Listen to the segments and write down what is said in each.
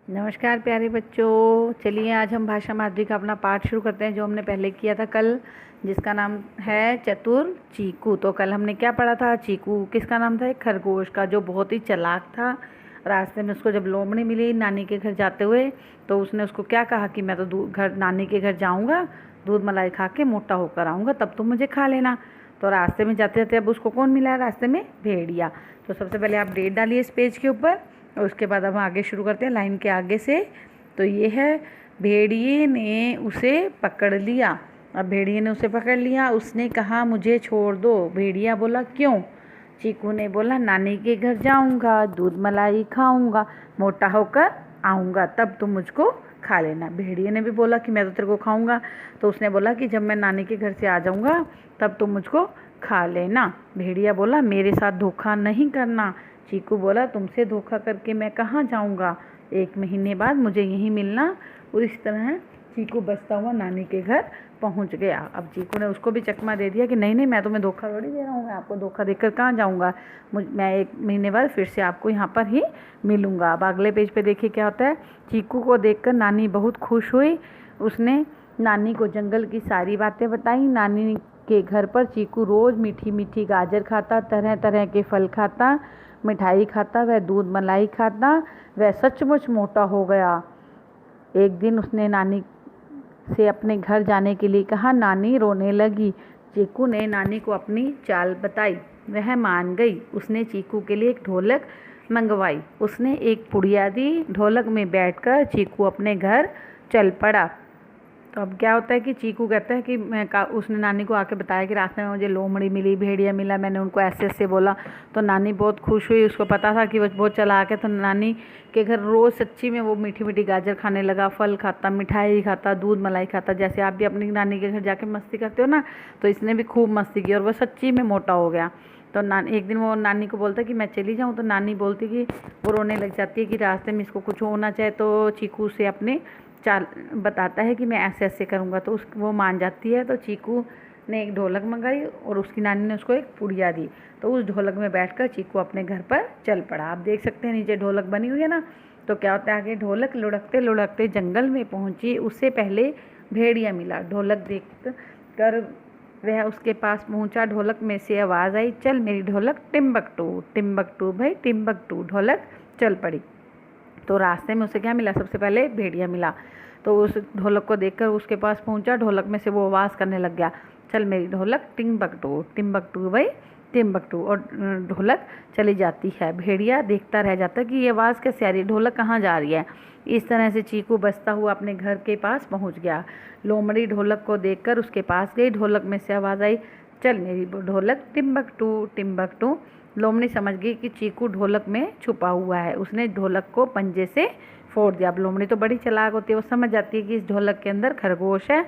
नमस्कार प्यारे बच्चों, चलिए आज हम भाषा माधुरी का अपना पाठ शुरू करते हैं जो हमने पहले किया था कल, जिसका नाम है चतुर चीकू। तो कल हमने क्या पढ़ा था? चीकू किसका नाम था? एक खरगोश का, जो बहुत ही चालाक था। रास्ते में उसको जब लोमड़ी मिली नानी के घर जाते हुए, तो उसने उसको क्या कहा कि मैं तो नानी के घर जाऊँगा, दूध मलाई खा के मोटा होकर आऊँगा, तब तुम मुझे खा लेना। तो रास्ते में जाते जाते अब उसको कौन मिला? रास्ते में भेड़िया। तो सबसे पहले आप डेट डालिए इस पेज के ऊपर, और उसके बाद अब आगे शुरू करते हैं लाइन के आगे से। तो ये है, भेड़िए ने उसे पकड़ लिया। अब भेड़िए ने उसे पकड़ लिया, उसने कहा मुझे छोड़ दो। भेड़िया बोला क्यों? चीकू ने बोला नानी के घर जाऊंगा, दूध मलाई खाऊंगा, मोटा होकर आऊंगा, तब तुम मुझको खा लेना। भेड़िए ने भी बोला कि मैं तो तेरे को खाऊंगा। तो उसने बोला कि जब मैं नानी के घर से आ जाऊंगा तब तुम मुझको खा लेना। भेड़िया बोला मेरे साथ धोखा नहीं करना। चीकू बोला तुमसे धोखा करके मैं कहाँ जाऊँगा, 1 महीने बाद मुझे यहीं मिलना। और इस तरह चीकू बचता हुआ नानी के घर पहुँच गया। अब चीकू ने उसको भी चकमा दे दिया कि नहीं नहीं, मैं तुम्हें धोखा थोड़ी दे रहा हूँ, मैं आपको धोखा देकर कहाँ जाऊँगा, मैं 1 महीने बाद फिर से आपको यहाँ पर ही मिलूँगा। अब अगले पेज पे देखिए क्या होता है। चीकू को देखकर नानी बहुत खुश हुई। उसने नानी को जंगल की सारी बातें बताई। नानी के घर पर चीकू रोज़ मीठी मीठी गाजर खाता, तरह तरह के फल खाता, मिठाई खाता, वह दूध मलाई खाता। वह सचमुच मोटा हो गया। एक दिन उसने नानी से अपने घर जाने के लिए कहा। नानी रोने लगी। चीकू ने नानी को अपनी चाल बताई, वह मान गई। उसने चीकू के लिए एक ढोलक मंगवाई। उसने एक पुड़िया दी। ढोलक में बैठकर चीकू अपने घर चल पड़ा। तो अब क्या होता है कि चीकू कहता है कि उसने नानी को आके बताया कि रास्ते में मुझे लोमड़ी मिली, भेड़िया मिला, मैंने उनको ऐसे ऐसे बोला। तो नानी बहुत खुश हुई, उसको पता था कि वो बहुत चालाक है। तो नानी के घर रोज़ सच्ची में वो मीठी मीठी गाजर खाने लगा, फल खाता, मिठाई खाता, दूध मलाई खाता। जैसे आप भी अपनी नानी के घर जाके मस्ती करते हो ना, तो इसने भी खूब मस्ती की और वह सच्ची में मोटा हो गया। तो एक दिन वो नानी को बोलता कि मैं चली जाऊँ, तो नानी बोलती कि वो रोने लग जाती है कि रास्ते में इसको कुछ होना चाहे। तो चीकू से अपने चाल बताता है कि मैं ऐसे ऐसे करूँगा, तो वो मान जाती है। तो चीकू ने एक ढोलक मंगाई और उसकी नानी ने उसको एक पुड़िया दी। तो उस ढोलक में बैठकर चीकू अपने घर पर चल पड़ा। आप देख सकते हैं नीचे ढोलक बनी हुई है ना। तो क्या होता है आगे, ढोलक लुढ़कते लुढ़कते जंगल में पहुँची। उससे पहले भेड़िया मिला। ढोलक देख कर वह उसके पास पहुँचा। ढोलक में से आवाज़ आई, चल मेरी ढोलक टिम्बकटू टिम्बकटू भाई टिम्बकटू। ढोलक चल पड़ी। तो रास्ते में उसे क्या मिला? सबसे पहले भेड़िया मिला। तो उस ढोलक को देखकर उसके पास पहुंचा। ढोलक में से वो आवाज़ करने लग गया, चल मेरी ढोलक टिम्बकटू टिम्बकटू भाई टिम्बकटू। और ढोलक चली जाती है। भेड़िया देखता रह जाता है कि ये आवाज़ कैसे आ रही है, ढोलक कहाँ जा रही है। इस तरह से चीकू बचता हुआ अपने घर के पास पहुँच गया। लोमड़ी ढोलक को देखकर उसके पास गई। ढोलक में से आवाज़ आई, चल मेरी ढोलक टिम्बकटू टिम्बकटू। लोमड़ी समझ गई कि चीकू ढोलक में छुपा हुआ है। उसने ढोलक को पंजे से फोड़ दिया। अब लोमड़ी तो बड़ी चालाक होती है, वो समझ जाती है कि इस ढोलक के अंदर खरगोश है।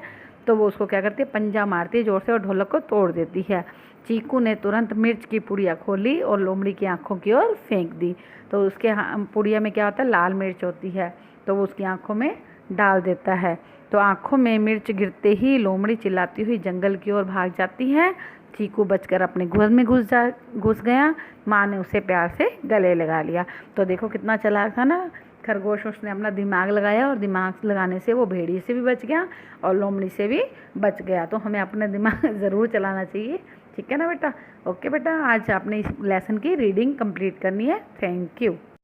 तो वो उसको क्या करती है, पंजा मारती है जोर से और ढोलक को तोड़ देती है। चीकू ने तुरंत मिर्च की पुड़िया खोली और लोमड़ी की आंखों की ओर फेंक दी। तो उसके पुड़िया में क्या होता है, लाल मिर्च होती है। तो वो उसकी आंखों में डाल देता है। तो आंखों में मिर्च गिरते ही लोमड़ी चिल्लाती हुई जंगल की ओर भाग जाती है। चीकू बचकर अपने घर में घुस गया। माँ ने उसे प्यार से गले लगा लिया। तो देखो कितना चालाक था ना खरगोश। उसने अपना दिमाग लगाया और दिमाग लगाने से वो भेड़िए से भी बच गया और लोमड़ी से भी बच गया। तो हमें अपना दिमाग ज़रूर चलाना चाहिए, ठीक है ना बेटा। ओके बेटा, आज आपने इस लेसन की रीडिंग कंप्लीट करनी है। Thank you.